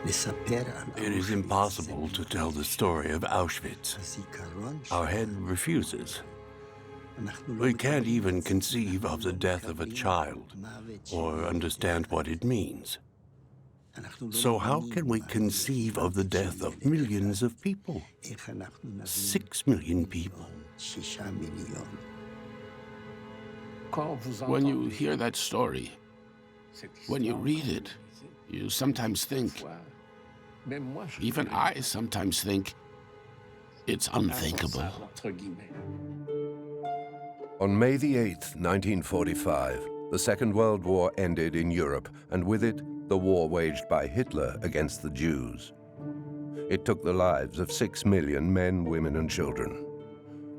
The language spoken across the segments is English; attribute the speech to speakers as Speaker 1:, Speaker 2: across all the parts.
Speaker 1: It is impossible to tell the story of Auschwitz. Our head refuses. We can't even conceive of the death of a child or understand what it means. So how can we conceive of the death of millions of people? 6 million people.
Speaker 2: When you hear that story, when you read it, you sometimes think, even I sometimes think, it's unthinkable.
Speaker 3: On May the 8th, 1945, the Second World War ended in Europe, and with it, the war waged by Hitler against the Jews. It took the lives of 6 million men, women, and children.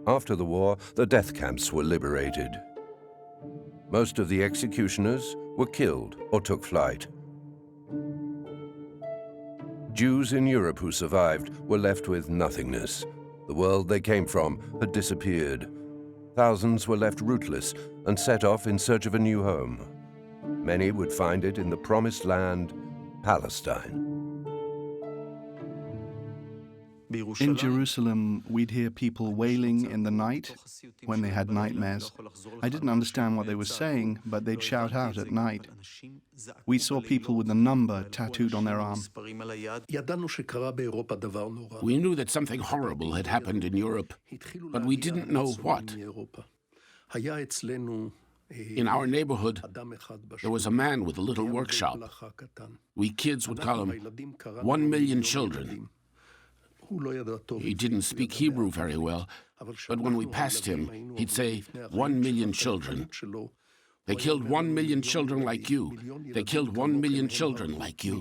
Speaker 3: After the war, the death camps were liberated. Most of the executioners were killed or took flight. Jews in Europe who survived were left with nothingness. The world they came from had disappeared. Thousands were left rootless and set off in search of a new home. Many would find it in the promised land, Palestine.
Speaker 4: In Jerusalem, we'd hear people wailing in the night when they had nightmares. I didn't understand what they were saying, but they'd shout out at night. We saw people with a number tattooed on their arm.
Speaker 2: We knew that something horrible had happened in Europe, but we didn't know what. In our neighborhood, there was a man with a little workshop. We kids would call him 1 million children. He didn't speak Hebrew very well, but when we passed him, he'd say, 1 million children. They killed 1 million children like you. They killed 1 million children like you.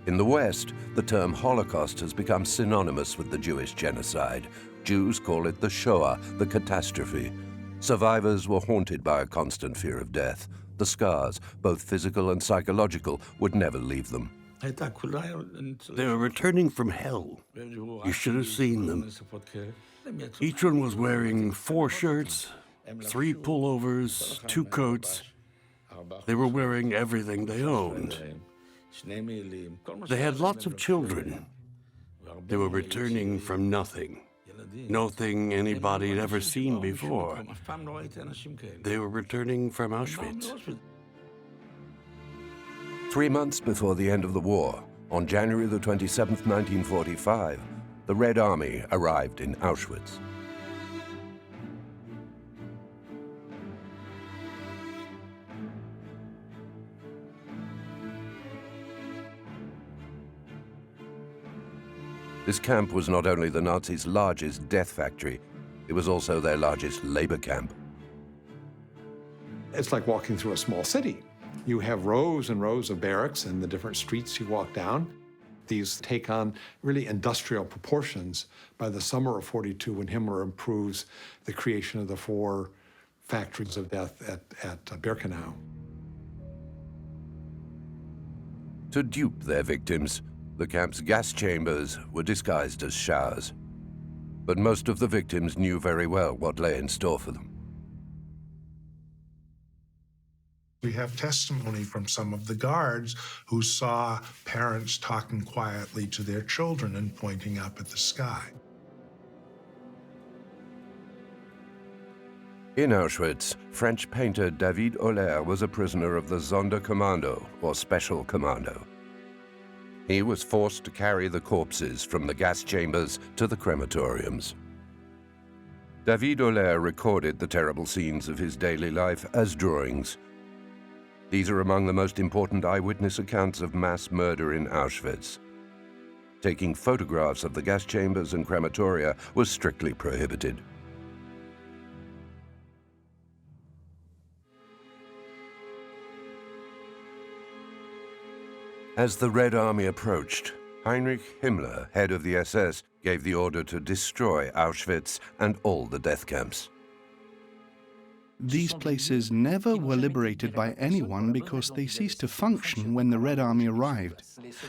Speaker 3: In the West, the term Holocaust has become synonymous with the Jewish genocide. Jews call it the Shoah, the catastrophe. Survivors were haunted by a constant fear of death. The scars, both physical and psychological, would never leave them.
Speaker 1: They were returning from hell. You should have seen them. Each one was wearing 4 shirts, 3 pullovers, 2 coats. They were wearing everything they owned. They had lots of children. They were returning from nothing. Nothing anybody had ever seen before. They were returning from Auschwitz.
Speaker 3: 3 months before the end of the war, on January the 27th, 1945, the Red Army arrived in Auschwitz. This camp was not only the Nazis' largest death factory, it was also their largest labor camp.
Speaker 5: It's like walking through a small city. You have rows and rows of barracks in the different streets you walk down. These take on really industrial proportions by the summer of '42 when Himmler approves the creation of the 4 factories of death at Birkenau.
Speaker 3: To dupe their victims, the camp's gas chambers were disguised as showers. But most of the victims knew very well what lay in store for them.
Speaker 6: We have testimony from some of the guards who saw parents talking quietly to their children and pointing up at the sky.
Speaker 3: In Auschwitz, French painter David Holler was a prisoner of the Sonderkommando, or Special Commando. He was forced to carry the corpses from the gas chambers to the crematoriums. David Holler recorded the terrible scenes of his daily life as drawings. These are among the most important eyewitness accounts of mass murder in Auschwitz. Taking photographs of the gas chambers and crematoria was strictly prohibited. As the Red Army approached, Heinrich Himmler, head of the SS, gave the order to destroy Auschwitz and all the death camps.
Speaker 4: These places never were liberated by anyone because they ceased to function when the Red Army arrived.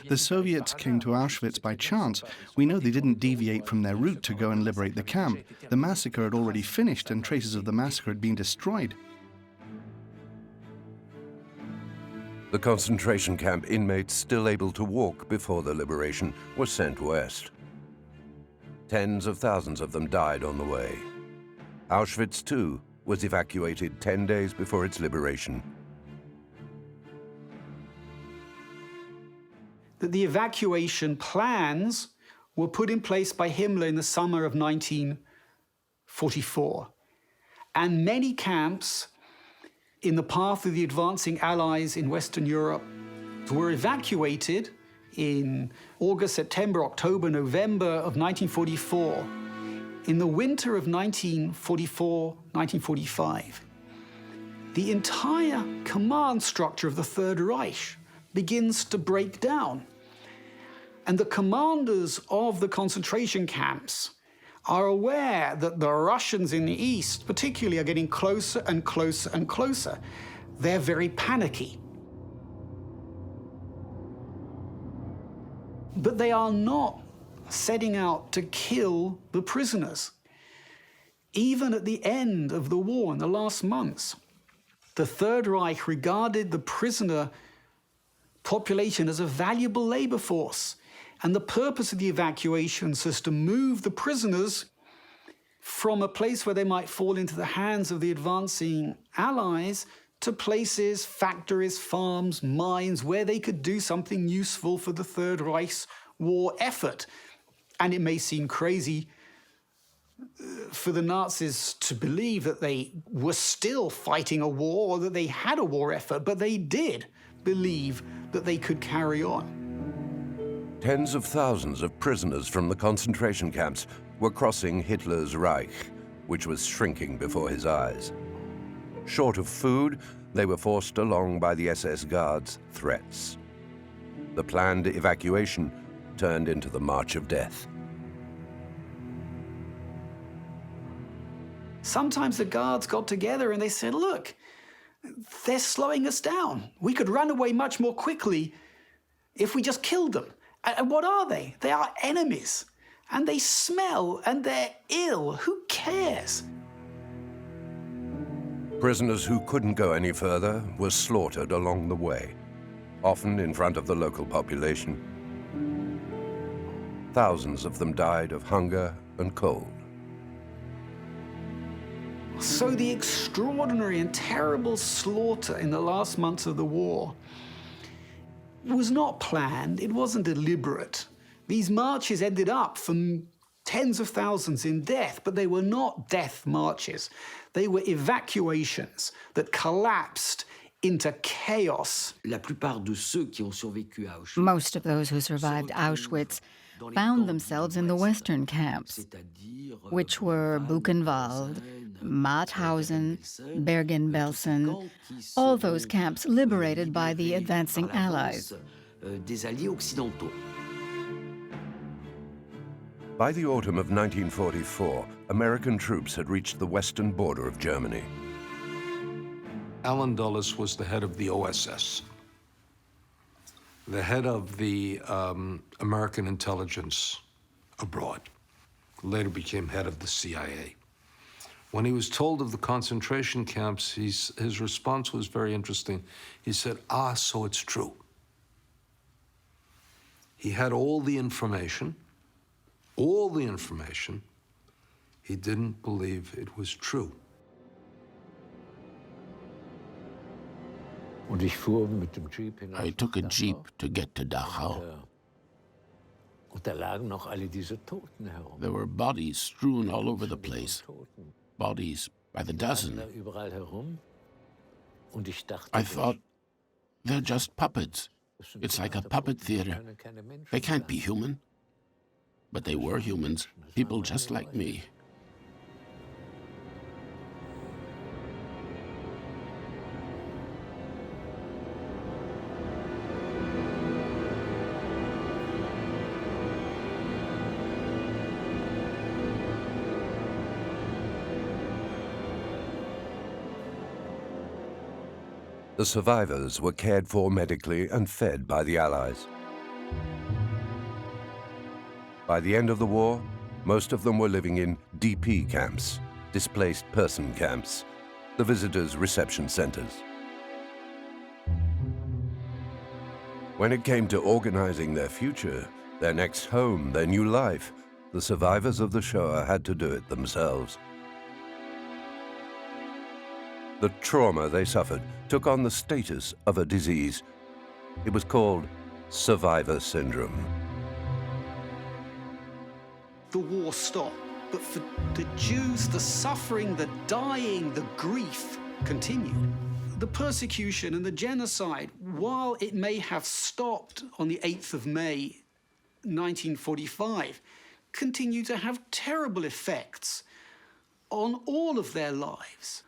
Speaker 4: The Soviets came to Auschwitz by chance. We know they didn't deviate from their route to go and liberate the camp. The massacre had already finished and traces of the massacre had been destroyed.
Speaker 3: The concentration camp inmates still able to walk before the liberation were sent west. Tens of thousands of them died on the way. Auschwitz, too, was evacuated 10 days before its liberation.
Speaker 7: The evacuation plans were put in place by Himmler in the summer of 1944. And many camps in the path of the advancing Allies in Western Europe were evacuated in August, September, October, November of 1944. In the winter of 1944-1945, the entire command structure of the Third Reich begins to break down. And the commanders of the concentration camps are aware that the Russians in the East, particularly, are getting closer and closer and closer. They're very panicky. But they are not setting out to kill the prisoners. Even at the end of the war, in the last months, the Third Reich regarded the prisoner population as a valuable labor force. And the purpose of the evacuations was to move the prisoners from a place where they might fall into the hands of the advancing Allies to places, factories, farms, mines, where they could do something useful for the Third Reich's war effort. And it may seem crazy for the Nazis to believe that they were still fighting a war or that they had a war effort, but they did believe that they could carry on.
Speaker 3: Tens of thousands of prisoners from the concentration camps were crossing Hitler's Reich, which was shrinking before his eyes. Short of food, they were forced along by the SS Guards' threats. The planned evacuation turned into the March of Death.
Speaker 7: Sometimes the guards got together and they said, look, they're slowing us down. We could run away much more quickly if we just killed them. And what are they? They are enemies. And they smell and they're ill. Who cares?
Speaker 3: Prisoners who couldn't go any further were slaughtered along the way, often in front of the local population. Thousands of them died of hunger and cold.
Speaker 7: So the extraordinary and terrible slaughter in the last months of the war was not planned, it wasn't deliberate. These marches ended up from tens of thousands in death, but they were not death marches. They were evacuations that collapsed into chaos.
Speaker 8: Most of those who survived Auschwitz found themselves in the Western camps, which were Buchenwald, Mauthausen, Bergen-Belsen, all those camps liberated by the advancing Allies.
Speaker 3: By the autumn of 1944, American troops had reached the western border of Germany.
Speaker 9: Allen Dulles was the head of the OSS, the head of the American intelligence abroad, later became head of the CIA. When he was told of the concentration camps, his response was very interesting. He said, so it's true. He had all the information. He didn't believe it was true.
Speaker 2: I took a jeep to get to Dachau. There were bodies strewn all over the place. Bodies by the dozen. I thought, they're just puppets. It's like a puppet theater. They can't be human. But they were humans, people just like me.
Speaker 3: The survivors were cared for medically and fed by the Allies. By the end of the war, most of them were living in DP camps, displaced person camps, the visitors' reception centers. When it came to organizing their future, their next home, their new life, the survivors of the Shoah had to do it themselves. The trauma they suffered took on the status of a disease. It was called survivor syndrome.
Speaker 7: The war stopped, but for the Jews, the suffering, the dying, the grief continued. The persecution and the genocide, while it may have stopped on the 8th of May, 1945, continued to have terrible effects on all of their lives.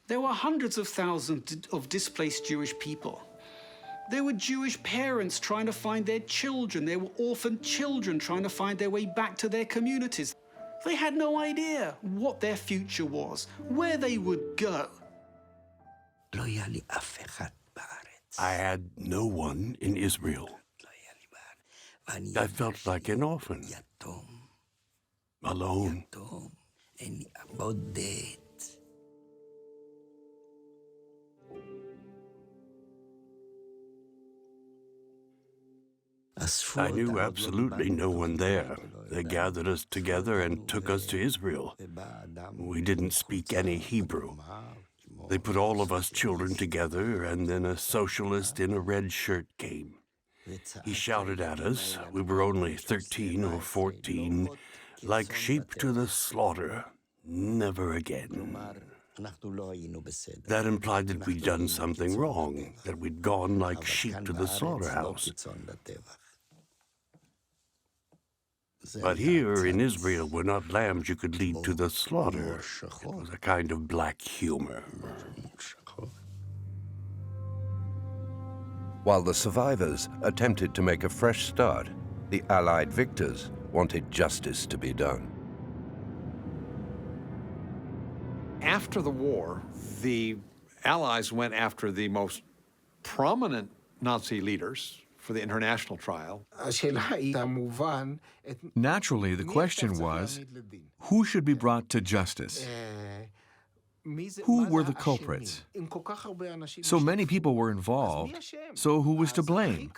Speaker 7: There were hundreds of thousands of displaced Jewish people. There were Jewish parents trying to find their children. There were orphaned children trying to find their way back to their communities. They had no idea what their future was, where they would go.
Speaker 1: I had no one in Israel. I felt like an orphan, alone. I knew absolutely no one there. They gathered us together and took us to Israel. We didn't speak any Hebrew. They put all of us children together, and then a socialist in a red shirt came. He shouted at us. We were only 13 or 14, like sheep to the slaughter. Never again. That implied that we'd done something wrong, that we'd gone like sheep to the slaughterhouse. But here in Israel, we're not lambs you could lead to the slaughter. It was a kind of black humor.
Speaker 3: While the survivors attempted to make a fresh start, the Allied victors wanted justice to be done.
Speaker 5: After the war, the Allies went after the most prominent Nazi leaders for the international trial.
Speaker 10: Naturally, the question was, who should be brought to justice? Who were the culprits? So many people were involved, so who was to blame?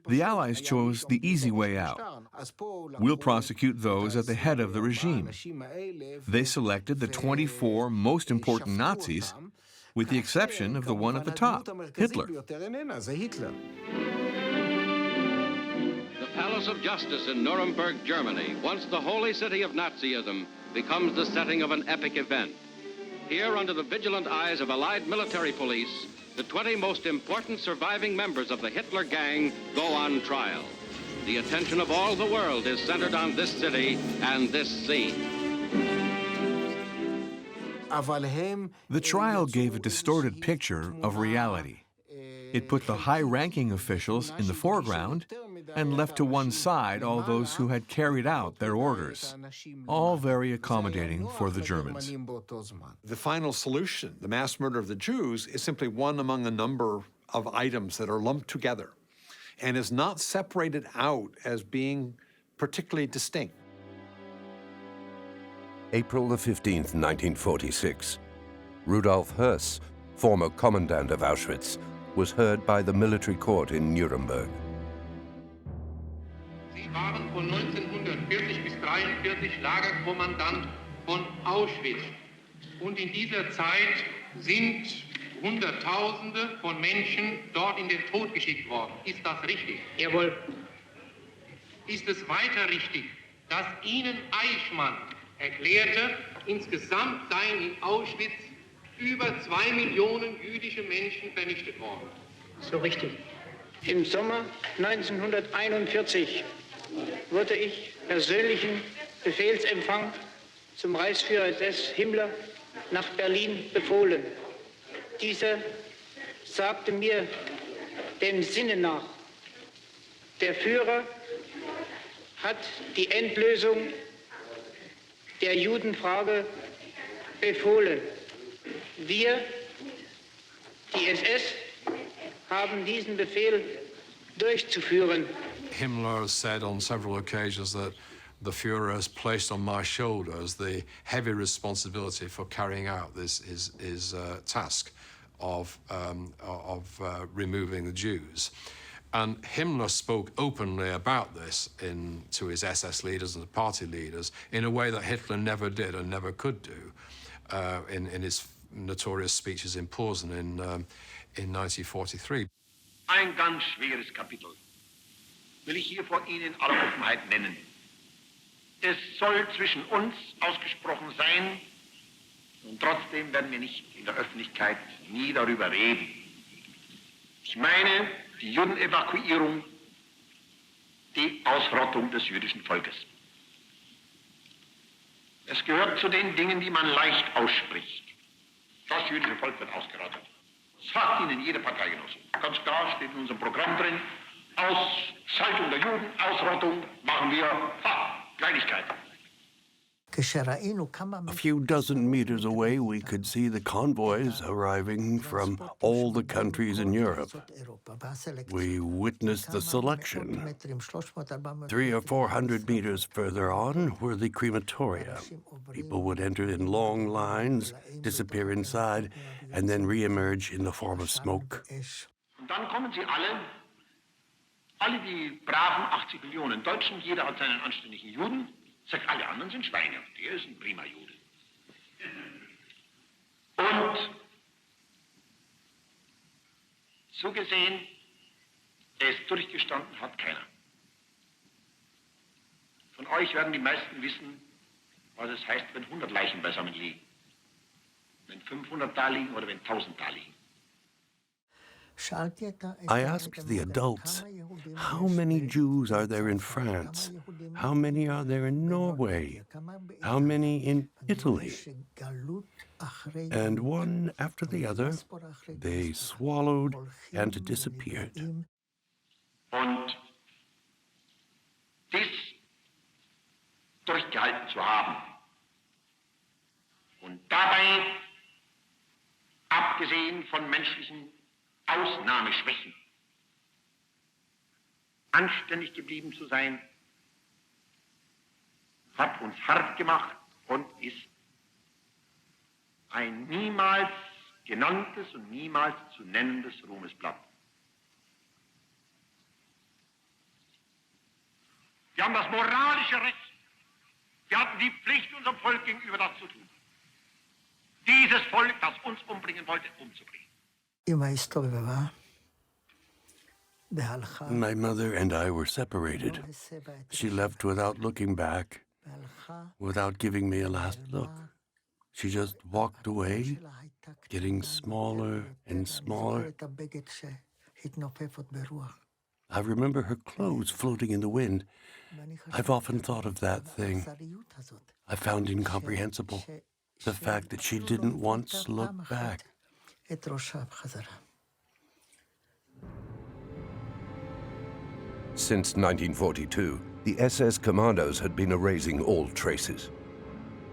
Speaker 10: The Allies chose the easy way out. We'll prosecute those at the head of the regime. They selected the 24 most important Nazis, with the exception of the one at the top, Hitler.
Speaker 11: The Palace of Justice in Nuremberg, Germany, once the holy city of Nazism, becomes the setting of an epic event. Here, under the vigilant eyes of Allied military police, the 20 most important surviving members of the Hitler Gang go on trial. The attention of all the world is centered on this city and this scene.
Speaker 10: The trial gave a distorted picture of reality. It put the high-ranking officials in the foreground and left to one side all those who had carried out their orders, all very accommodating for the Germans.
Speaker 5: The final solution, the mass murder of the Jews, is simply one among a number of items that are lumped together and is not separated out as being particularly distinct.
Speaker 3: April the 15th, 1946. Rudolf Höss, former commandant of Auschwitz, was heard by the military court in Nuremberg.
Speaker 12: Sie waren von 1940 bis 1943 Lagerkommandant von Auschwitz. Und in dieser Zeit sind Hunderttausende von Menschen dort in den Tod geschickt worden. Ist das richtig? Jawohl. Ist es weiter richtig, dass Ihnen Eichmann erklärte, insgesamt seien in Auschwitz über 2 Millionen jüdische Menschen vernichtet worden?
Speaker 13: So richtig. Im Sommer 1941 wurde ich persönlichen Befehlsempfang zum Reichsführer SS Himmler nach Berlin befohlen. Dieser sagte mir dem Sinne nach, der Führer hat die Endlösung der Judenfrage befohlen. Wir, die SS, haben diesen Befehl durchzuführen.
Speaker 9: Himmler said on several occasions that the Führer has placed on my shoulders the heavy responsibility for carrying out his task of removing the Jews. And Himmler spoke openly about this to his SS leaders and the party leaders in a way that Hitler never did and never could do in his notorious speeches in Posen in 1943.
Speaker 14: Ein ganz schweres Kapitel will ich hier vor Ihnen in aller Offenheit nennen. Es soll zwischen uns ausgesprochen sein, und trotzdem werden wir nicht in der Öffentlichkeit nie darüber reden. Ich meine die Judenevakuierung, die Ausrottung des jüdischen Volkes. Es gehört zu den Dingen, die man leicht ausspricht. Das jüdische Volk wird ausgerottet. Das sagt Ihnen jede Parteigenosse. Ganz klar steht in unserem Programm drin, Ausschaltung der Juden, Ausrottung machen wir, Kleinigkeit.
Speaker 1: A few dozen meters away, we could see the convoys arriving from all the countries in Europe. We witnessed the selection. 300 or 400 meters further on were the crematoria. People would enter in long lines, disappear inside, and then re-emerge in the form of smoke.
Speaker 14: Und dann kommen sie alle die braven 80 Millionen Deutschen, jeder hat seinen anständigen Juden. Sagt, alle anderen sind Schweine. Der ist ein prima Jude. Und so gesehen, es durchgestanden hat keiner. Von euch werden die meisten wissen, was es heißt, wenn 100 Leichen beisammen liegen. Wenn 500 da liegen oder wenn 1000 da liegen.
Speaker 1: I asked the adults, how many Jews are there in France? How many are there in Norway? How many in Italy? And one after the other, they swallowed and disappeared.
Speaker 14: Und dies durchgehalten zu haben und dabei, abgesehen von menschlichen Ausnahmeschwächen, anständig geblieben zu sein, hat uns hart gemacht und ist ein niemals genanntes und niemals zu nennendes Ruhmesblatt. Wir haben das moralische Recht, wir hatten die Pflicht, unserem Volk gegenüber das zu tun. Dieses Volk, das uns umbringen wollte, umzubringen.
Speaker 1: My mother and I were separated. She left without looking back, without giving me a last look. She just walked away, getting smaller and smaller. I remember her clothes floating in the wind. I've often thought of that thing. I found incomprehensible the fact that she didn't once look back.
Speaker 3: Since 1942, the SS commandos had been erasing all traces.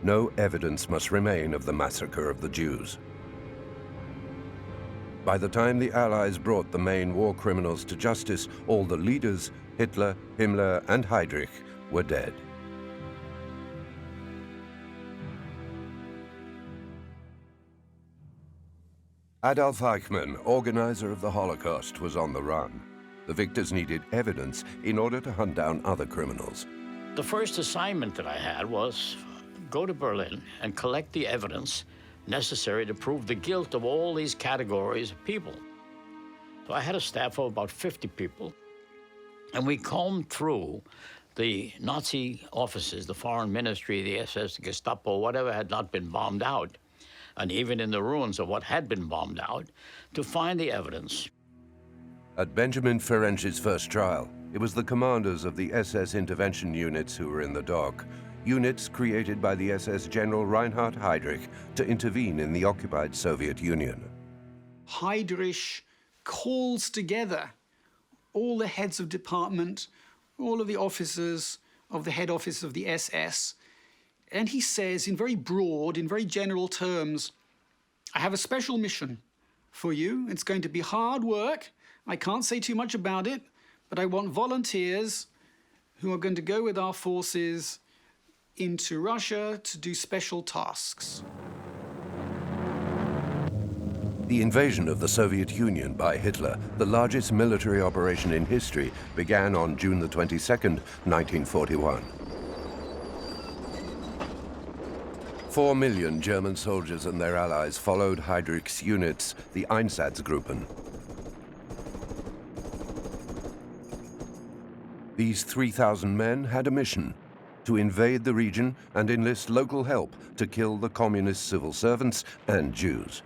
Speaker 3: No evidence must remain of the massacre of the Jews. By the time the Allies brought the main war criminals to justice, all the leaders, Hitler, Himmler, and Heydrich, were dead. Adolf Eichmann, organizer of the Holocaust, was on the run. The victors needed evidence in order to hunt down other criminals.
Speaker 15: The first assignment that I had was go to Berlin and collect the evidence necessary to prove the guilt of all these categories of people. So I had a staff of about 50 people, and we combed through the Nazi offices, the Foreign Ministry, the SS, the Gestapo, whatever had not been bombed out, and even in the ruins of what had been bombed out, to find the evidence.
Speaker 3: At Benjamin Ferenczi's first trial, it was the commanders of the SS intervention units who were in the dock, units created by the SS General Reinhard Heydrich to intervene in the occupied Soviet Union.
Speaker 7: Heydrich calls together all the heads of department, all of the officers of the head office of the SS, and he says in very broad, in very general terms, I have a special mission for you. It's going to be hard work. I can't say too much about it, but I want volunteers who are going to go with our forces into Russia to do special tasks.
Speaker 3: The invasion of the Soviet Union by Hitler, the largest military operation in history, began on June the 22nd, 1941. 4 million German soldiers and their allies followed Heydrich's units, the Einsatzgruppen. These 3,000 men had a mission: to invade the region and enlist local help to kill the communist civil servants and Jews.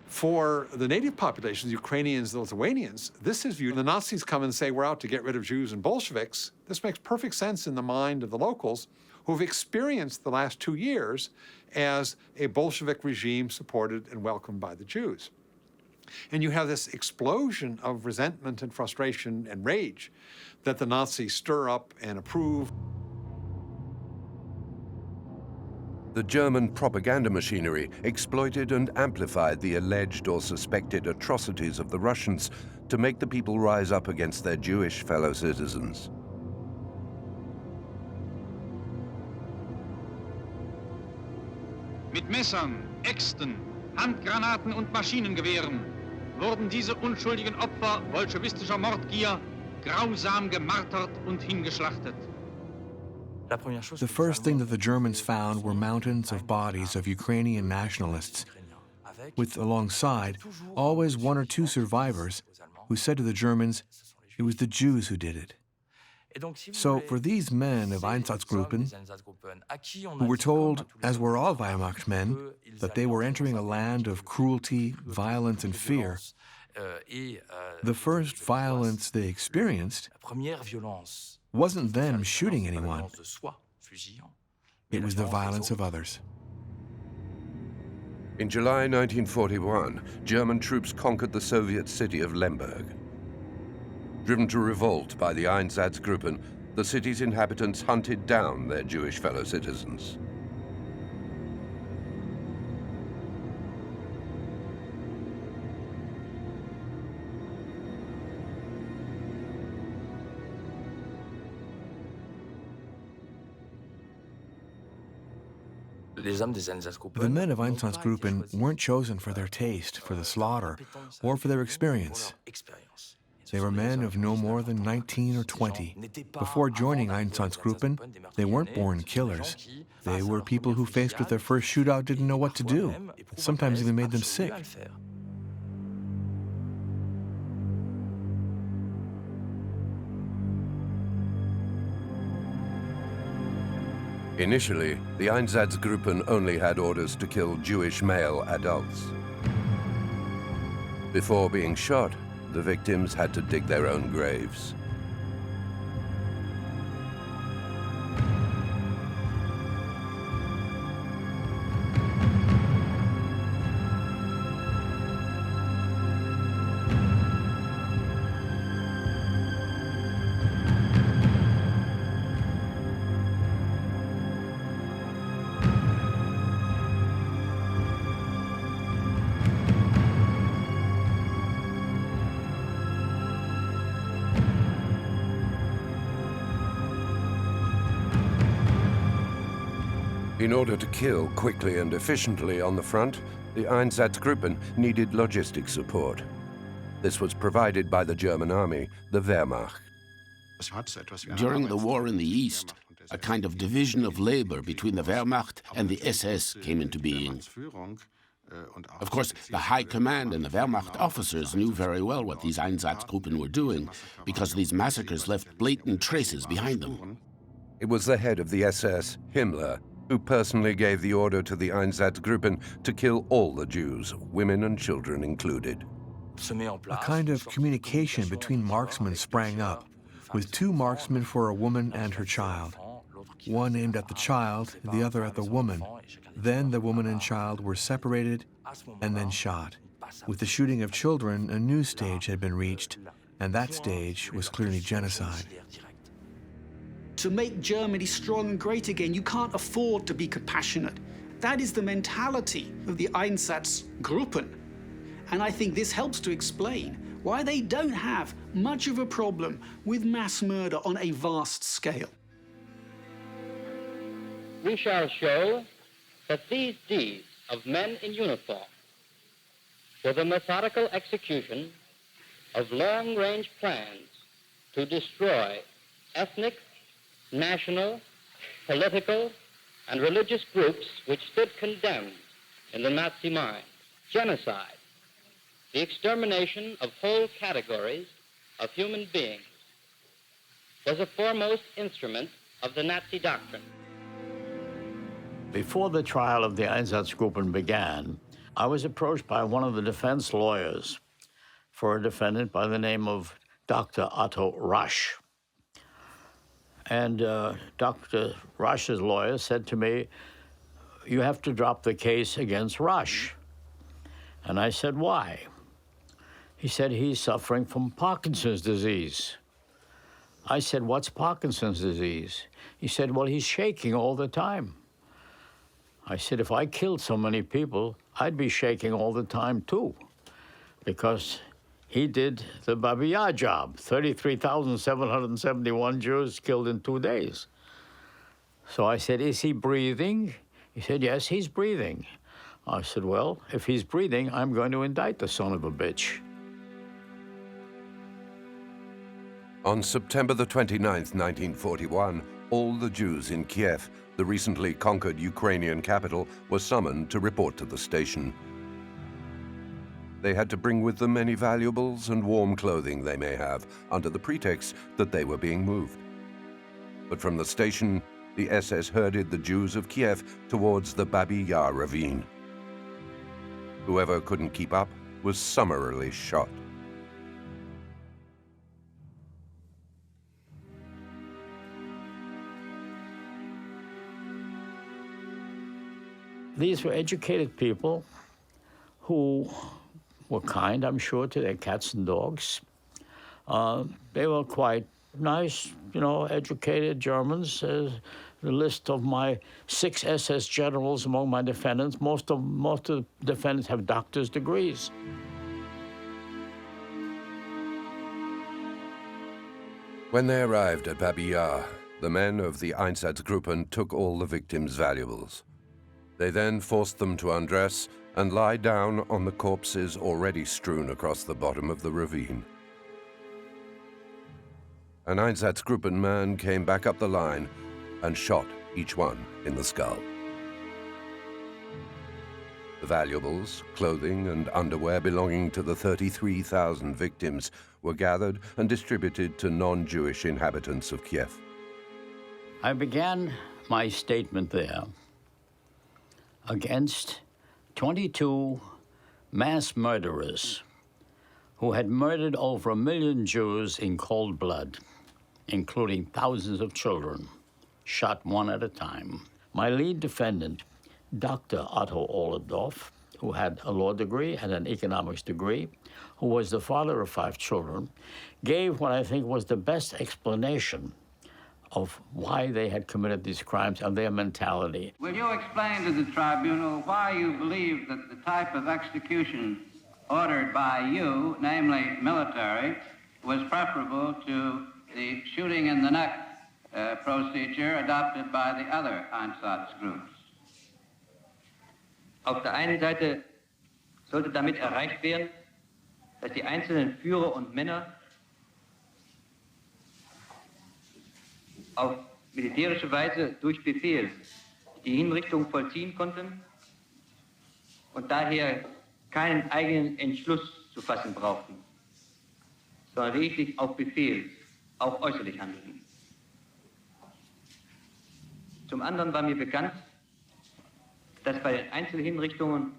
Speaker 5: For the native populations, Ukrainians, Lithuanians, this is viewed. The Nazis come and say, we're out to get rid of Jews and Bolsheviks. This makes perfect sense in the mind of the locals who've experienced the last 2 years as a Bolshevik regime supported and welcomed by the Jews. And you have this explosion of resentment and frustration and rage that the Nazis stir up and approve.
Speaker 3: The German propaganda machinery exploited and amplified the alleged or suspected atrocities of the Russians to make the people rise up against their Jewish fellow citizens.
Speaker 16: Mit Messern, Äxten, Handgranaten und Maschinengewehren wurden diese unschuldigen Opfer bolschewistischer Mordgier grausam gemartert und hingeschlachtet.
Speaker 10: The first thing that the Germans found were mountains of bodies of Ukrainian nationalists, with alongside always 1 or 2 survivors who said to the Germans, it was the Jews who did it. So for these men of Einsatzgruppen, who were told, as were all Wehrmacht men, that they were entering a land of cruelty, violence, and fear, the first violence they experienced wasn't them shooting anyone. It was the violence of others.
Speaker 3: In July 1941, German troops conquered the Soviet city of Lemberg. Driven to revolt by the Einsatzgruppen, the city's inhabitants hunted down their Jewish fellow citizens.
Speaker 10: The men of Einsatzgruppen weren't chosen for their taste, for the slaughter, or for their experience. They were men of no more than 19 or 20. Before joining Einsatzgruppen, they weren't born killers. They were people who, faced with their first shootout, didn't know what to do. Sometimes even made them sick.
Speaker 3: Initially, the Einsatzgruppen only had orders to kill Jewish male adults. Before being shot, the victims had to dig their own graves. In order to kill quickly and efficiently on the front, the Einsatzgruppen needed logistic support. This was provided by the German army, the Wehrmacht.
Speaker 2: During the war in the East, a kind of division of labor between the Wehrmacht and the SS came into being. Of course, the High Command and the Wehrmacht officers knew very well what these Einsatzgruppen were doing, because these massacres left blatant traces behind them.
Speaker 3: It was the head of the SS, Himmler, who personally gave the order to the Einsatzgruppen to kill all the Jews, women and children included.
Speaker 10: A kind of communication between marksmen sprang up, with 2 marksmen for a woman and her child. One aimed at the child, the other at the woman. Then the woman and child were separated and then shot. With the shooting of children, a new stage had been reached, and that stage was clearly genocide.
Speaker 7: To make Germany strong and great again, you can't afford to be compassionate. That is the mentality of the Einsatzgruppen. And I think this helps to explain why they don't have much of a problem with mass murder on a vast scale.
Speaker 17: We shall show that these deeds of men in uniform for the methodical execution of long-range plans to destroy ethnic, national, political, and religious groups which stood condemned in the Nazi mind. Genocide, the extermination of whole categories of human beings, was a foremost instrument of the Nazi doctrine.
Speaker 15: Before the trial of the Einsatzgruppen began, I was approached by one of the defense lawyers for a defendant by the name of Dr. Otto Rasch. And Dr. Rasch's lawyer said to me, "You have to drop the case against Rasch." And I said, "Why?" He said, "He's suffering from Parkinson's disease." I said, "What's Parkinson's disease?" He said, "Well, he's shaking all the time." I said, "If I killed so many people, I'd be shaking all the time too, because he did the WWII job, 33,771 Jews killed in 2 days." So I said, "Is he breathing?" He said, "Yes, he's breathing." I said, "Well, if he's breathing, I'm going to indict the son of a bitch."
Speaker 3: On September the 29th, 1941, all the Jews in Kiev, the recently conquered Ukrainian capital, were summoned to report to the station. They had to bring with them any valuables and warm clothing they may have, under the pretext that they were being moved. But from the station, the SS herded the Jews of Kiev towards the WWII ravine. Whoever couldn't keep up was summarily shot.
Speaker 15: These were educated people who were kind, I'm sure, to their cats and dogs. They were quite nice, educated Germans. The list of my 6 SS generals among my defendants, most of the defendants have doctor's degrees.
Speaker 3: When they arrived at WWII, the men of the Einsatzgruppen took all the victims' valuables. They then forced them to undress and lie down on the corpses already strewn across the bottom of the ravine. An Einsatzgruppen man came back up the line and shot each one in the skull. The valuables, clothing, and underwear belonging to the 33,000 victims were gathered and distributed to non-Jewish inhabitants of Kiev.
Speaker 15: I began my statement there against 22 mass murderers who had murdered over 1 million Jews in cold blood, including thousands of children, shot one at a time. My lead defendant, Dr. Otto Ohlendorf, who had a law degree and an economics degree, who was the father of 5 children, gave what I think was the best explanation of why they had committed these crimes and their mentality.
Speaker 18: Will you explain to the tribunal why you believe that the type of execution ordered by you, namely military, was preferable to the shooting in the neck procedure adopted by the other Einsatzgroups?
Speaker 19: Auf der einen Seite sollte damit erreicht werden, dass die einzelnen Führer und Männer auf militärische Weise durch Befehl die Hinrichtung vollziehen konnten und daher keinen eigenen Entschluss zu fassen brauchten, sondern lediglich auf Befehl, auch äußerlich handelten. Zum anderen war mir bekannt, dass bei den Einzelhinrichtungen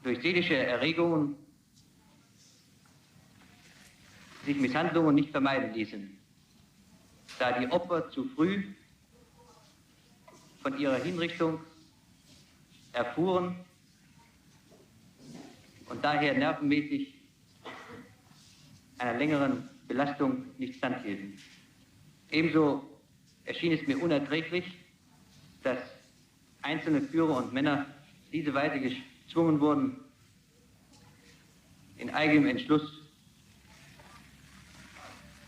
Speaker 19: durch seelische Erregungen sich Misshandlungen nicht vermeiden ließen, da die Opfer zu früh von ihrer Hinrichtung erfuhren und daher nervenmäßig einer längeren Belastung nicht standhielten. Ebenso erschien es mir unerträglich, dass einzelne Führer und Männer diese Weise gezwungen wurden, in eigenem Entschluss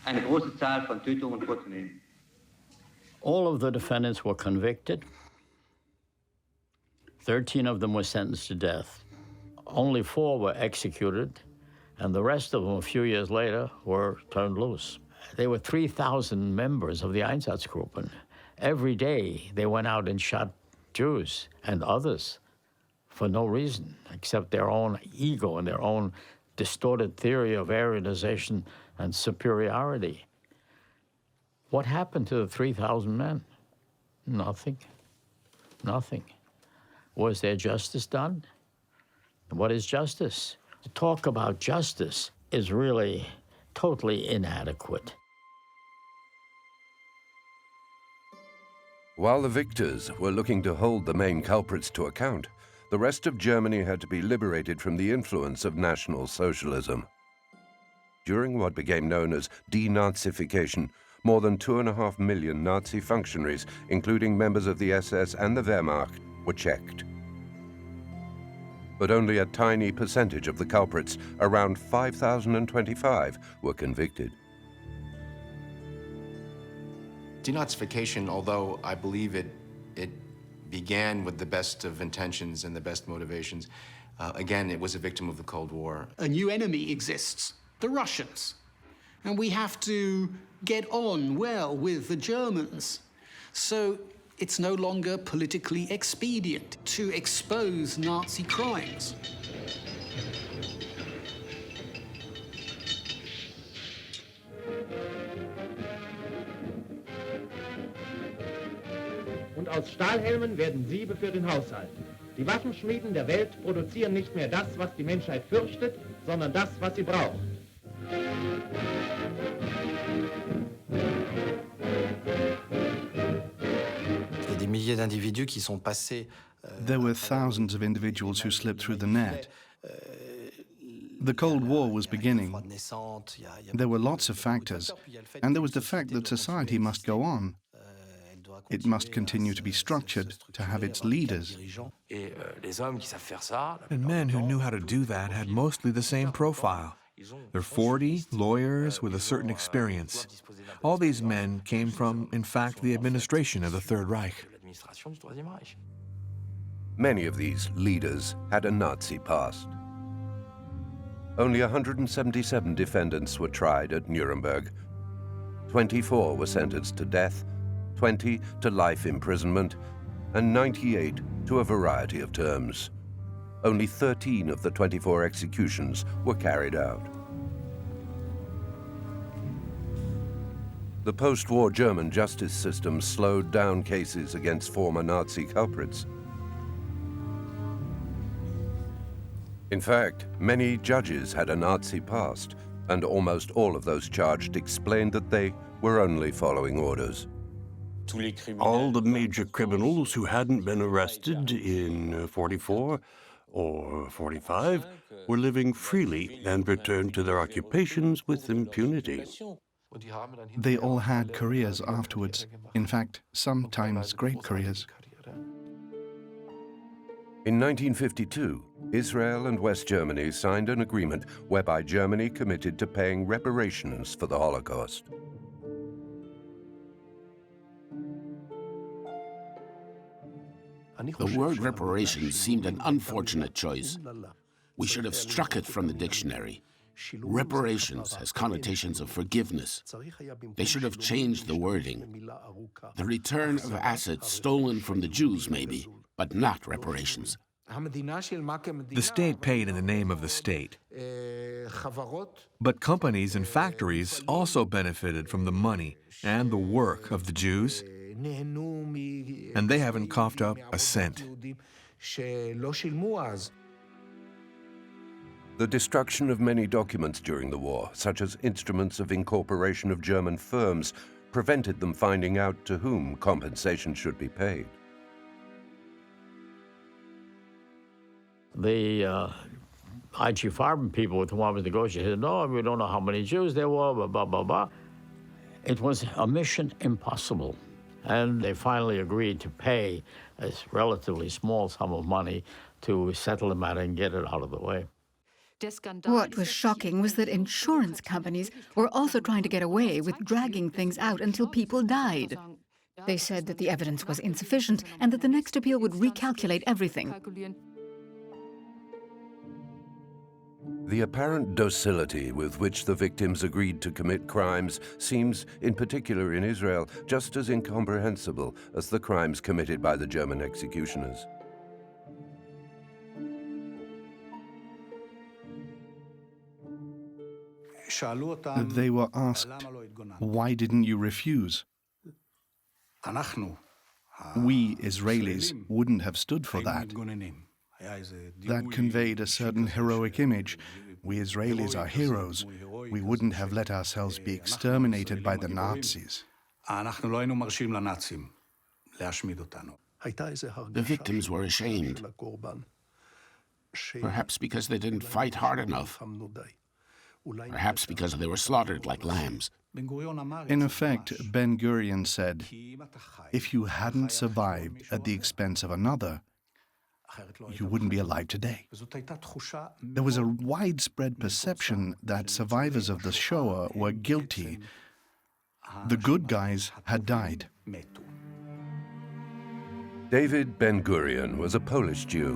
Speaker 19: eine große Zahl von Tötungen vorzunehmen.
Speaker 15: All of the defendants were convicted. 13 of them were sentenced to death. Only 4 were executed, and the rest of them, a few years later, were turned loose. There were 3,000 members of the Einsatzgruppen. Every day, they went out and shot Jews and others for no reason, except their own ego and their own distorted theory of Aryanization and superiority. What happened to the 3,000 men? Nothing. Nothing. Was there justice done? What is justice? To talk about justice is really totally inadequate.
Speaker 3: While the victors were looking to hold the main culprits to account, the rest of Germany had to be liberated from the influence of National Socialism. During what became known as denazification, more than 2.5 million Nazi functionaries, including members of the SS and the Wehrmacht, were checked. But only a tiny percentage of the culprits, around 5,025, were convicted.
Speaker 20: Denazification, although I believe it began with the best of intentions and the best motivations, again, it was a victim of the Cold War.
Speaker 7: A new enemy exists, the Russians. And we have to get on well with the Germans. So it's no longer politically expedient to expose Nazi crimes.
Speaker 21: Und aus Stahlhelmen werden Siebe für den Haushalt. Die Waffenschmieden der Welt produzieren nicht mehr das, was die Menschheit fürchtet, sondern das, was sie braucht.
Speaker 4: There were thousands of individuals who slipped through the net. The Cold War was beginning. There were lots of factors, and there was the fact that society must go on. It must continue to be structured, to have its leaders.
Speaker 10: And men who knew how to do that had mostly the same profile. They're 40 lawyers with a certain experience. All these men came from, in fact, the administration of the Third Reich.
Speaker 3: Many of these leaders had a Nazi past. Only 177 defendants were tried at Nuremberg. 24 were sentenced to death, 20 to life imprisonment, and 98 to a variety of terms. Only 13 of the 24 executions were carried out. The post-war German justice system slowed down cases against former Nazi culprits. In fact, many judges had a Nazi past, and almost all of those charged explained that they were only following orders.
Speaker 1: All the major criminals who hadn't been arrested in 44 or 45 were living freely and returned to their occupations with impunity.
Speaker 4: They all had careers afterwards. In fact, sometimes great careers.
Speaker 3: In 1952, Israel and West Germany signed an agreement whereby Germany committed to paying reparations for the Holocaust.
Speaker 2: The word reparations seemed an unfortunate choice. We should have struck it from the dictionary. Reparations has connotations of forgiveness. They should have changed the wording. The return of assets stolen from the Jews, maybe, but not reparations.
Speaker 10: The state paid in the name of the state. But companies and factories also benefited from the money and the work of the Jews, and they haven't coughed up a cent.
Speaker 3: The destruction of many documents during the war, such as instruments of incorporation of German firms, prevented them finding out to whom compensation should be paid.
Speaker 15: The IG Farben people with whom I was negotiating said, no, we don't know how many Jews there were, blah, blah, blah, blah. It was a mission impossible. And they finally agreed to pay a relatively small sum of money to settle the matter and get it out of the way.
Speaker 8: What was shocking was that insurance companies were also trying to get away with dragging things out until people died. They said that the evidence was insufficient and that the next appeal would recalculate everything.
Speaker 3: The apparent docility with which the victims agreed to commit crimes seems, in particular in Israel, just as incomprehensible as the crimes committed by the German executioners.
Speaker 4: They were asked, "Why didn't you refuse?" We Israelis wouldn't have stood for that. That conveyed a certain heroic image. We Israelis are heroes. We wouldn't have let ourselves be exterminated by the Nazis.
Speaker 2: The victims were ashamed, perhaps because they didn't fight hard enough, perhaps because they were slaughtered like lambs.
Speaker 4: In effect, Ben-Gurion said, if you hadn't survived at the expense of another, you wouldn't be alive today. There was a widespread perception that survivors of the Shoah were guilty. The good guys had died.
Speaker 3: David Ben-Gurion was a Polish Jew.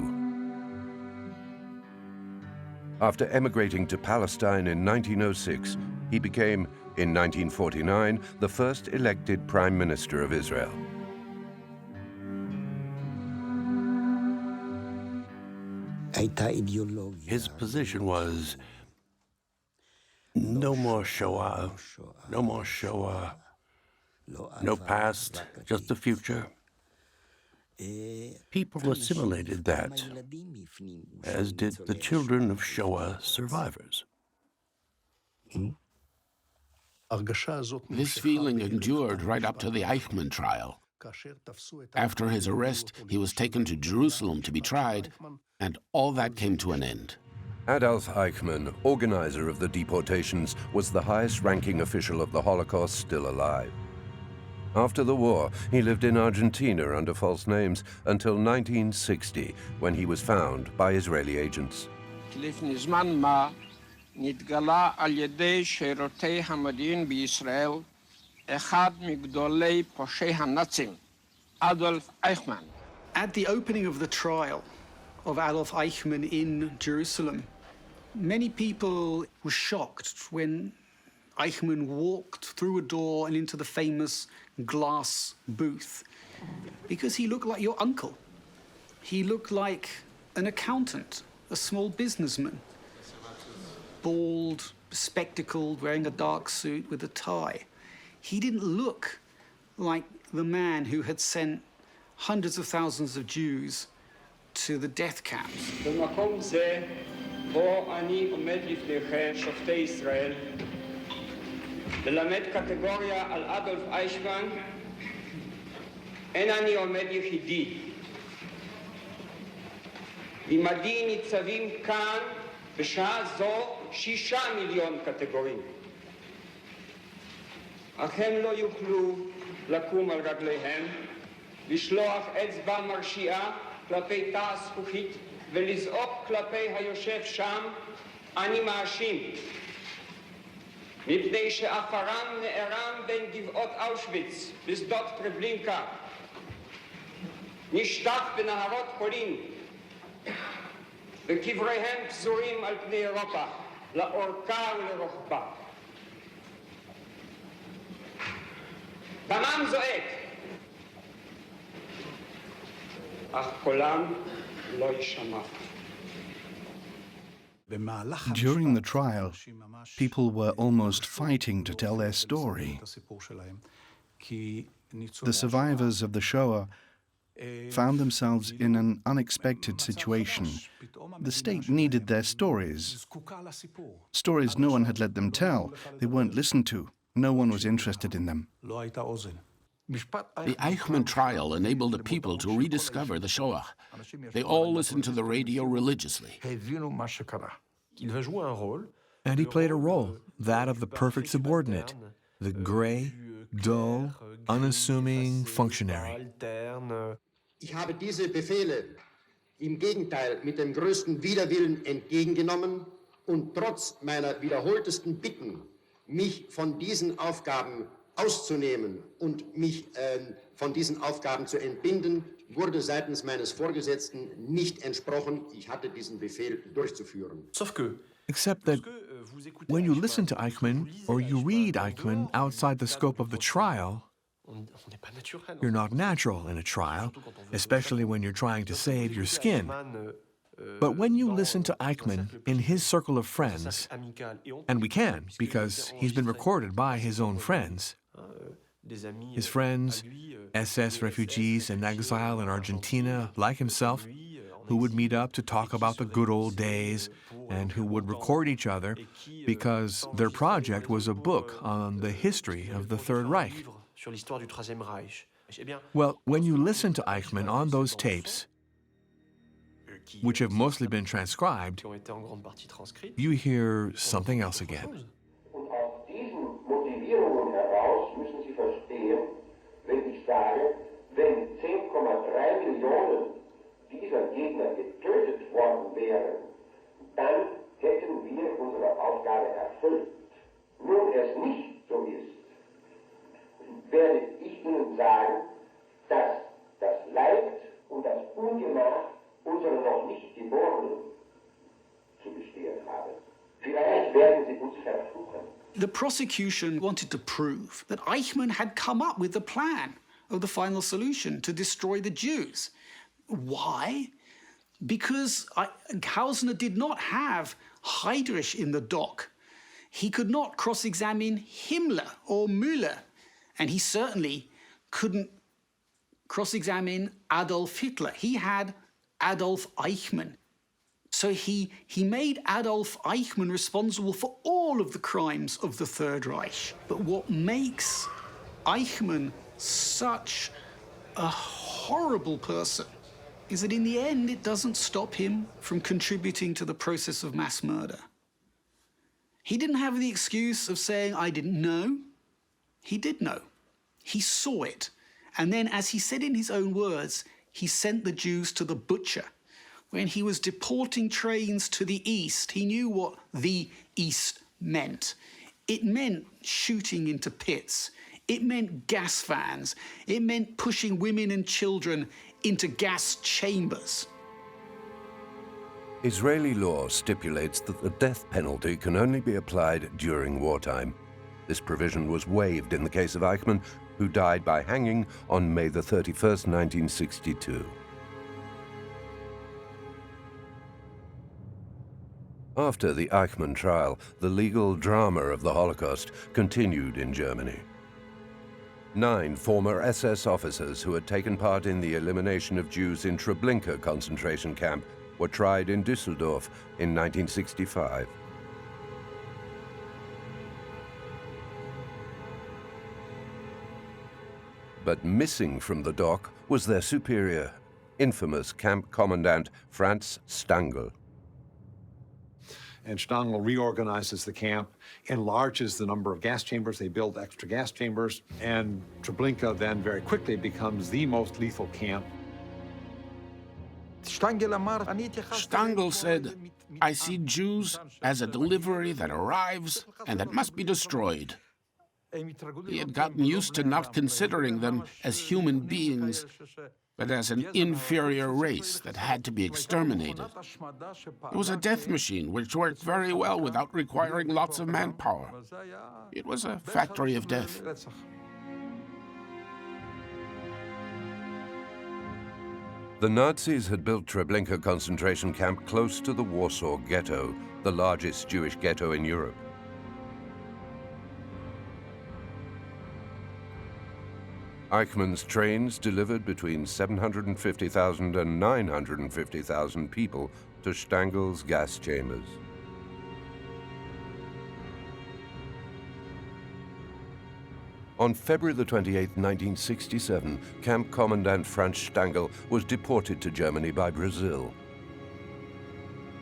Speaker 3: After emigrating to Palestine in 1906, he became, in 1949, the first elected Prime Minister of Israel.
Speaker 1: His position was, no more Shoah, no more Shoah, no past, just the future. People assimilated that, as did the children of Shoah survivors.
Speaker 2: This feeling endured right up to the Eichmann trial. After his arrest, he was taken to Jerusalem to be tried, and all that came to an end.
Speaker 3: Adolf Eichmann, organizer of the deportations, was the highest-ranking official of the Holocaust still alive. After the war, he lived in Argentina under false names until 1960, when he was found by Israeli agents.
Speaker 6: נתגלה על ידי שירותי המודיעין בישראל אחד מגדולי פושעי הנאצים, אדולף אייכמן.
Speaker 7: At the opening of the trial of Adolf Eichmann in Jerusalem, many people were shocked when Eichmann walked through a door and into the famous glass booth, because he looked like your uncle. He looked like an accountant, a small businessman. Bald, spectacled, wearing a dark suit with a tie. He didn't look like the man who had sent hundreds of thousands of Jews to the death camps.
Speaker 6: במקום זה, בו אני עומד לפניכם, שופטי ישראל, ללמד קטגוריה על אדולף אייכמן, אין אני עומד יחידי. עמדי ניצבים כאן בשעה זו 6 מיליון קטגורים. אך הם לא יוכלו לקום על רגליהם, לשלוח אצבע מרשיעה כלפי תא הזכוכית ולזעוק כלפי היושב שם, אני מאשים. מפני שאפרם נערם בין גבעות אושוויץ בשדות טרבלינקה, נשטף בנהרות פולין, וקבריהם פזורים על פני אירופה, לאורכה ולרוחבה. דמם זועק, אך קולם לא יישמע.
Speaker 4: During the trial, people were almost fighting to tell their story. The survivors of the Shoah found themselves in an unexpected situation. The state needed their stories. Stories no one had let them tell. They weren't listened to. No one was interested in them.
Speaker 2: The Eichmann trial enabled the people to rediscover the Shoah. They all listened to the radio religiously.
Speaker 10: And he played a role, that of the perfect subordinate, the gray, dull, unassuming functionary.
Speaker 22: Ich habe diese Befehle im Gegenteil mit dem größten Widerwillen entgegengenommen und trotz meiner wiederholtesten Bitten, mich von diesen Aufgaben auszunehmen und mich von diesen Aufgaben zu entbinden, wurde seitens meines Vorgesetzten nicht entsprochen. Ich hatte diesen Befehl durchzuführen.
Speaker 10: Except that when you listen to Eichmann or you read Eichmann outside the scope of the trial, you're not natural in a trial, especially when you're trying to save your skin. But when you listen to Eichmann in his circle of friends, and we can because he's been recorded by his own friends, his friends, SS refugees in exile in Argentina, like himself, who would meet up to talk about the good old days and who would record each other because their project was a book on the history of the Third Reich. Well, when you listen to Eichmann on those tapes, which have mostly been transcribed, you hear something else again.
Speaker 11: Wenn 10,3 Millionen dieser Gegner getötet worden wären, dann hätten wir unsere Aufgabe erfüllt. Nun es nicht so ist, werde ich Ihnen sagen, dass das Leid und das Ungemach unserer noch nicht Geborenen zu bestehen haben. Vielleicht werden sie uns verfluchen.
Speaker 7: The prosecution wanted to prove that Eichmann had come up with the plan of the final solution to destroy the Jews. Why? Because Hausner did not have Heydrich in the dock. He could not cross-examine Himmler or Müller, and he certainly couldn't cross-examine Adolf Hitler. He had Adolf Eichmann. So he made Adolf Eichmann responsible for all of the crimes of the Third Reich. But what makes Eichmann such a horrible person is that in the end it doesn't stop him from contributing to the process of mass murder. He didn't have the excuse of saying, I didn't know. He did know. He saw it. And then, as he said in his own words, he sent the Jews to the butcher. When he was deporting trains to the East, he knew what the East meant. It meant shooting into pits. It meant gas fans. It meant pushing women and children into gas chambers.
Speaker 3: Israeli law stipulates that the death penalty can only be applied during wartime. This provision was waived in the case of Eichmann, who died by hanging on May the 31st, 1962. After the Eichmann trial, the legal drama of the Holocaust continued in Germany. 9 former SS officers who had taken part in the elimination of Jews in Treblinka concentration camp were tried in Düsseldorf in 1965. But missing from the dock was their superior, infamous camp commandant Franz Stangl.
Speaker 5: And Stangl reorganizes the camp, enlarges the number of gas chambers. They build extra gas chambers, and Treblinka then very quickly becomes the most lethal camp.
Speaker 2: Stangl said, I see Jews as a delivery that arrives and that must be destroyed. He had gotten used to not considering them as human beings, but as an inferior race that had to be exterminated. It was a death machine which worked very well without requiring lots of manpower. It was a factory of death.
Speaker 3: The Nazis had built Treblinka concentration camp close to the Warsaw Ghetto, the largest Jewish ghetto in Europe. Eichmann's trains delivered between 750,000 and 950,000 people to Stangl's gas chambers. On February the 28th, 1967, Camp Commandant Franz Stangl was deported to Germany by Brazil.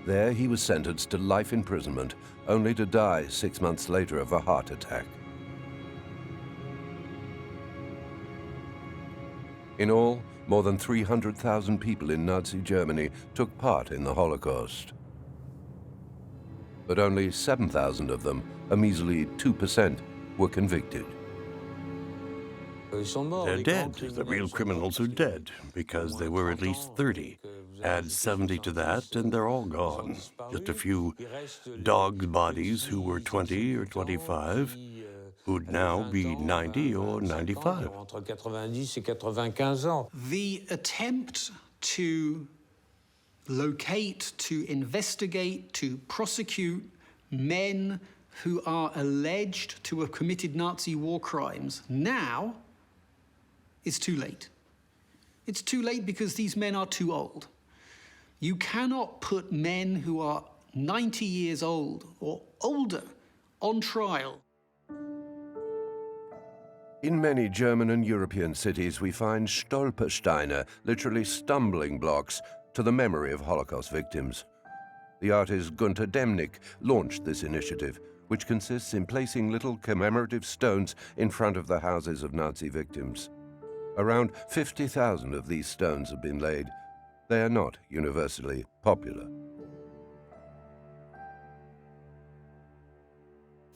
Speaker 3: There he was sentenced to life imprisonment, only to die 6 months later of a heart attack. In all, more than 300,000 people in Nazi Germany took part in the Holocaust. But only 7,000 of them, a measly 2%, were convicted.
Speaker 1: They're dead. The real criminals are dead, because there were at least 30. Add 70 to that, and they're all gone. Just a few dogs' bodies who were 20 or 25, who'd now be 90 or 95.
Speaker 7: The attempt to locate, to investigate, to prosecute men who are alleged to have committed Nazi war crimes now is too late. It's too late because these men are too old. You cannot put men who are 90 years old or older on trial.
Speaker 3: In many German and European cities, we find Stolpersteine, literally stumbling blocks, to the memory of Holocaust victims. The artist Gunter Demnig launched this initiative, which consists in placing little commemorative stones in front of the houses of Nazi victims. Around 50,000 of these stones have been laid. They are not universally popular.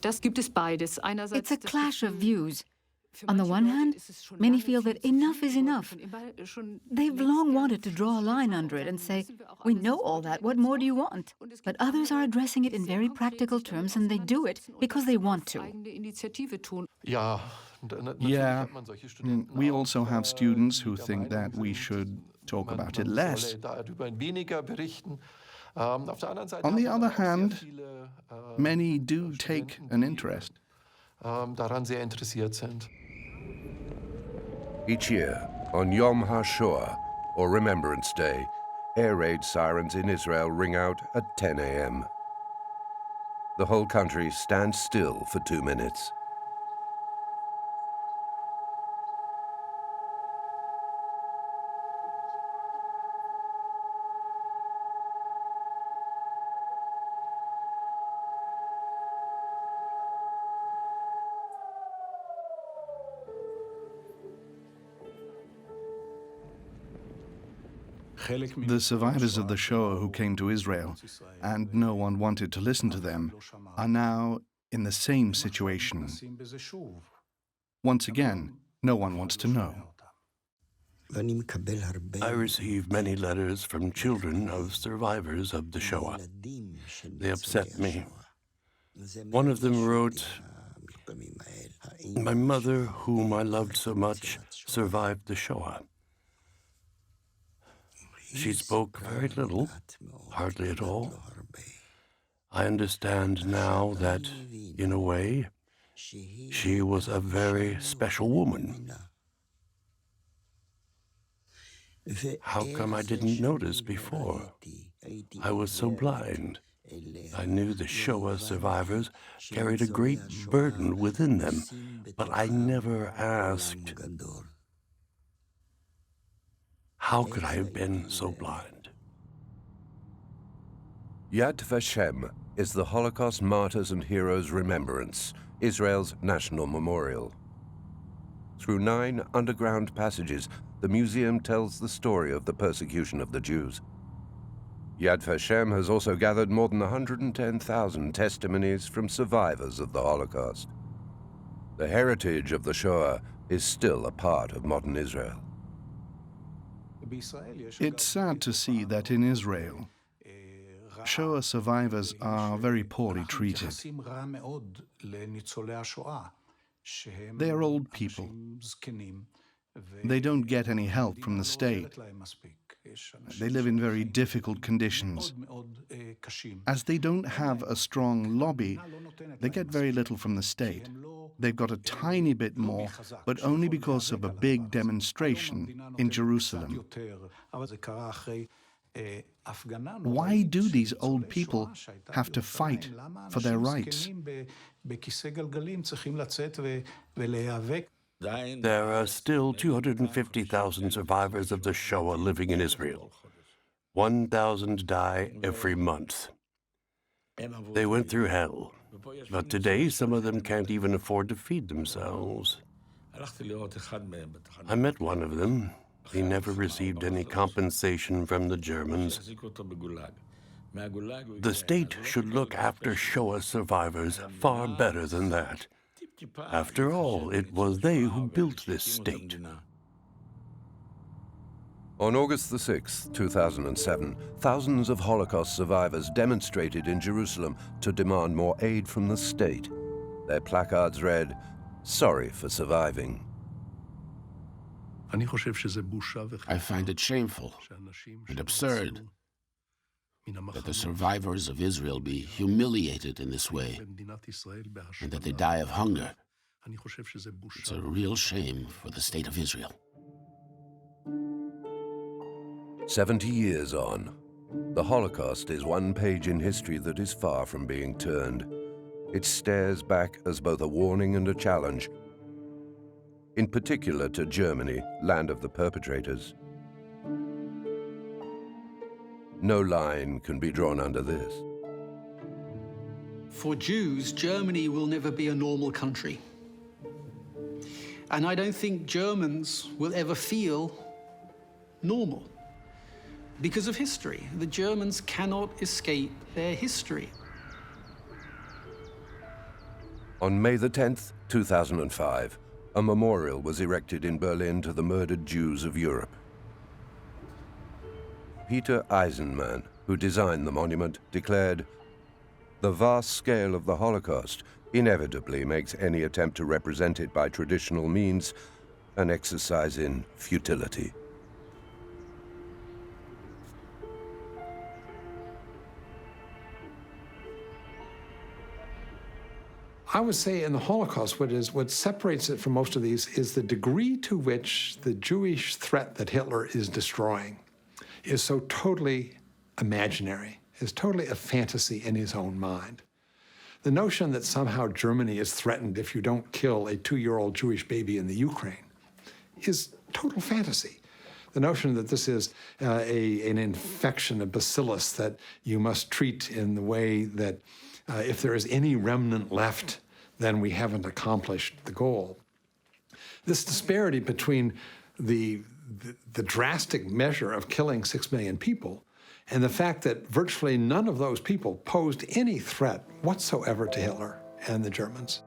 Speaker 8: It's a clash of views. On the one hand, many feel that enough is enough. They've long wanted to draw a line under it and say, we know all that, what more do you want? But others are addressing it in very practical terms, and they do it because they want to.
Speaker 4: Yeah, we also have students who think that we should talk about it less. On the other hand, many do take an interest.
Speaker 3: Each year, on Yom HaShoah, or Remembrance Day, air raid sirens in Israel ring out at 10 a.m. The whole country stands still for 2 minutes.
Speaker 4: The survivors of the Shoah who came to Israel, and no one wanted to listen to them, are now in the same situation. Once again, no one wants to know.
Speaker 1: I receive many letters from children of survivors of the Shoah. They upset me. One of them wrote, "My mother, whom I loved so much, survived the Shoah. She spoke very little, hardly at all. I understand now that, in a way, she was a very special woman. How come I didn't notice before? I was so blind. I knew the Shoah survivors carried a great burden within them, but I never asked, how could I have been so blind?"
Speaker 3: Yad Vashem is the Holocaust Martyrs and Heroes Remembrance, Israel's national memorial. Through 9 underground passages, the museum tells the story of the persecution of the Jews. Yad Vashem has also gathered more than 110,000 testimonies from survivors of the Holocaust. The heritage of the Shoah is still a part of modern Israel.
Speaker 4: It's sad to see that in Israel, Shoah survivors are very poorly treated. They are old people. They don't get any help from the state. They live in very difficult conditions. As they don't have a strong lobby, they get very little from the state. They've got a tiny bit more, but only because of a big demonstration in Jerusalem. Why do these old people have to fight for their rights?
Speaker 1: There are still 250,000 survivors of the Shoah living in Israel. 1,000 die every month. They went through hell, but today some of them can't even afford to feed themselves. I met one of them. He never received any compensation from the Germans. The state should look after Shoah survivors far better than that. After all, it was they who built this state.
Speaker 3: On August the 6th, 2007, thousands of Holocaust survivors demonstrated in Jerusalem to demand more aid from the state. Their placards read, "Sorry for surviving."
Speaker 2: I find it shameful and absurd that the survivors of Israel be humiliated in this way and that they die of hunger. It's a real shame for the state of Israel.
Speaker 3: 70 years on, the Holocaust is one page in history that is far from being turned. It stares back as both a warning and a challenge, in particular to Germany, land of the perpetrators. No line can be drawn under this.
Speaker 7: For Jews, Germany will never be a normal country. And I don't think Germans will ever feel normal because of history. The Germans cannot escape their history.
Speaker 3: On May the 10th, 2005, a memorial was erected in Berlin to the murdered Jews of Europe. Peter Eisenman, who designed the monument, declared, "The vast scale of the Holocaust inevitably makes any attempt to represent it by traditional means an exercise in futility."
Speaker 5: I would say in the Holocaust, what separates it from most of these is the degree to which the Jewish threat that Hitler is destroying is so totally imaginary, is totally a fantasy in his own mind. The notion that somehow Germany is threatened if you don't kill a 2-year-old Jewish baby in the Ukraine is total fantasy. The notion that this is an infection, a bacillus that you must treat in the way that if there is any remnant left, then we haven't accomplished the goal. This disparity between the drastic measure of killing 6 million people and the fact that virtually none of those people posed any threat whatsoever to Hitler and the Germans